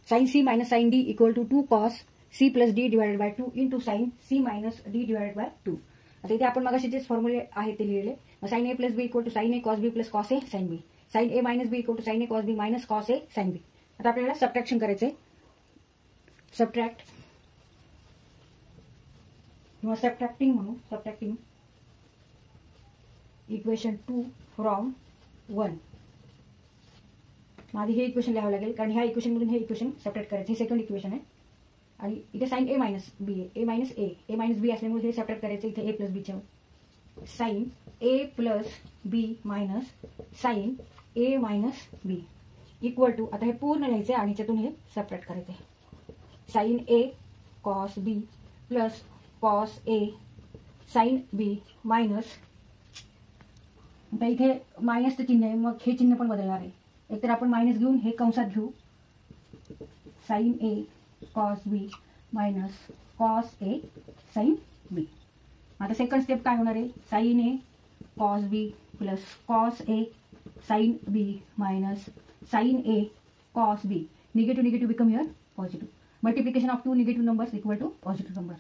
Sign C minus sine D equal to 2 cos C plus D divided by 2 into sine C minus D divided by 2. आता इथे आपण मगाशी जे फॉर्म्युले आहेत ते लिहिले. Sine A plus B equal to sine A cos B plus cos A sine B. Sine A minus B equal to sine A cos B minus cos A sine B. आता आपल्याला सबट्रॅक्शन करायचंय. Subtract किंवा subtracting म्हणू. Subtracting equation 2 from 1. आधी हे equation लिहावं लागेल कारण ह्या इक्वेशन मधून हे इक्वेशन सबट्रॅक्ट करायचं. हे सेकंड इक्वेशन आहे आणि इथे साइन ए मायनस बी आहे. ए मायनस ए मायनस बी असल्यामुळे हे सबट्रॅक्ट करायचं इथे ए प्लस बीच्या. Sine A plus B minus sine A minus B equal to. आता हे पूर्ण लिहायचं आणि त्यातून हे सबट्रॅक्ट करायचंय. Sine A cos B plus cos A sine B minus. आता इथे मायनसचं चिन्ह आहे मग हे चिन्ह पण बदलणार आहे. एकतर आपण मायनस घेऊन हे कंसात घेऊ. Sine A cos B minus cos A sine B. आता सेकंड स्टेप काय होणार आहे. Sine A cos B plus cos A sine B minus sine A cos B. Negative negative become here positive. Multiplication of 2 negative numbers equal to positive number.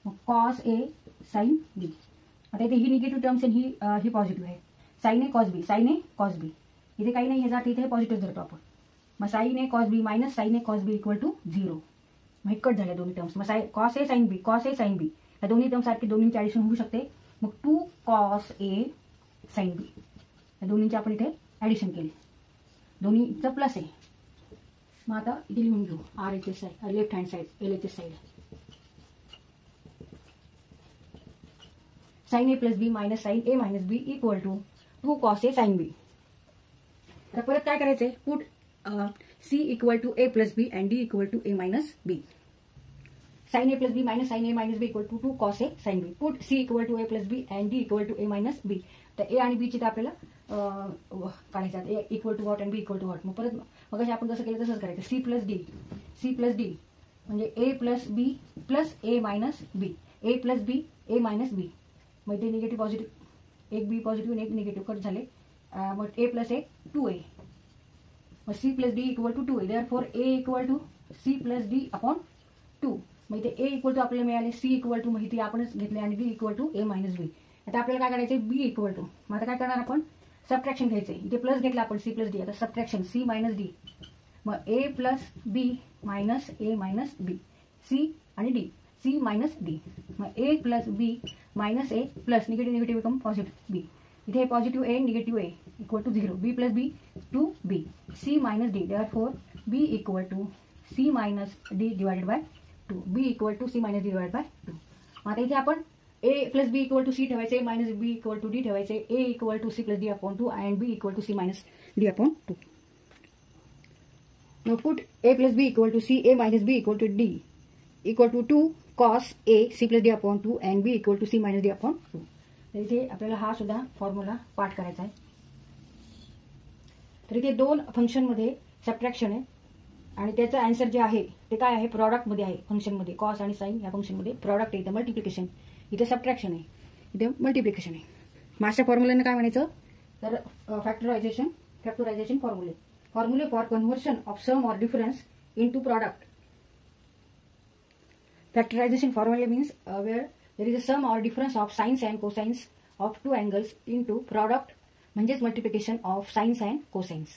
मग cos A sine B. आता इथे ही negative terms आणि ही positive आहे. Sine A cos B sine A cos B. इथे काही नाही हे जात इथे पॉझिटिव्ह धरतो आपण. मग sine A cos B minus sine A cos B equal to 0. मग कट झाल्या दोन्ही टर्म्स. मग कॉस ए साइन बी या दोन्ही टर्म्स सारखी दोन्हींची ऍडिशन होऊ शकते. मग 2 कॉस ए साइन बी या दोन्हींची आपण इथे ऍडिशन केली. दोन्हीचं प्लस आहे. मग आता इथे लिहून घेऊ RHS side left hand side LHS side. Sine A plus B minus sine A minus B equal to 2 cos A sine B. आता परत काय करायचंय. Put C equal to A plus B and D equal to A minus B. Sine A plus B minus sine A minus B equal to 2 cos A sine B. Put C equal to A plus B and D equal to A minus B. तर A आणि B ची तर आपल्याला काढायचं. A equal to what and B equal to what. मग परत मग आपण जसं केलं तसंच करायचं. सी प्लस डी म्हणजे ए प्लस बी प्लस ए मायनस बी. ए प्लस बी ए मायनस बी. मग ते निगेटिव्ह पॉझिटिव्ह एक बी पॉझिटिव्ह आणि एक निगेटिव्ह कट झाले. मग ए प्लस ए 2a. मग C plus D equal to 2a. Therefore A equal to C plus D upon 2. मग इथे ए इक्वल टू आपल्याला मिळाले. सी इक्वल टू माहिती आपणच घेतले आणि D equal to A minus B. आता आपल्याला काय करायचं. B equal to. मग आता काय करणार आपण सबट्रॅक्शन घ्यायचंय. इथे प्लस घेतला आपण सी प्लस डी. आता सबट्रॅक्शन सी मायनस डी. मग A plus B minus A minus B. C आणि डी सी मायनस डी. मग A plus B minus A plus negative negative become positive B. इथे positive A negative A equal to 0. B plus B 2b. C minus D. Therefore B equal to C minus D divided by 2. B equal to C minus D divided by 2. आता इथे आपण A plus B equal to C ठेवायचे. A minus B equal to D ठेवायचे. A equal to C plus D upon 2 and B equal to C minus D upon 2. Now put a plus b equal to c a minus b equal to d equal to 2 cos a c plus d upon 2 and b equal to c minus d upon 2. तर इथे आपल्याला हा सुद्धा formula पाठ करायचा आहे. तर इथे दोन फंक्शन मध्ये सबट्रॅक्शन आहे आणि त्याचं आन्सर जे आहे ते काय आहे. प्रॉडक्ट मध्ये आहे. फंक्शन मध्ये कॉस आणि साइन या फंक्शन मध्ये प्रॉडक्ट आहे. इथे मल्टिप्लिकेशन इथे सबट्रॅक्शन आहे. इथे मल्टिप्लिकेशन आहे. मागच्या फॉर्म्युलेने काय म्हणायचं तर फॅक्टरायझेशन फॉर्म्युले for conversion of sum or difference into product. Factorisation formula means where there is a sum or difference of sines and cosines of two angles into product म्हणजेच multiplication of sines and cosines.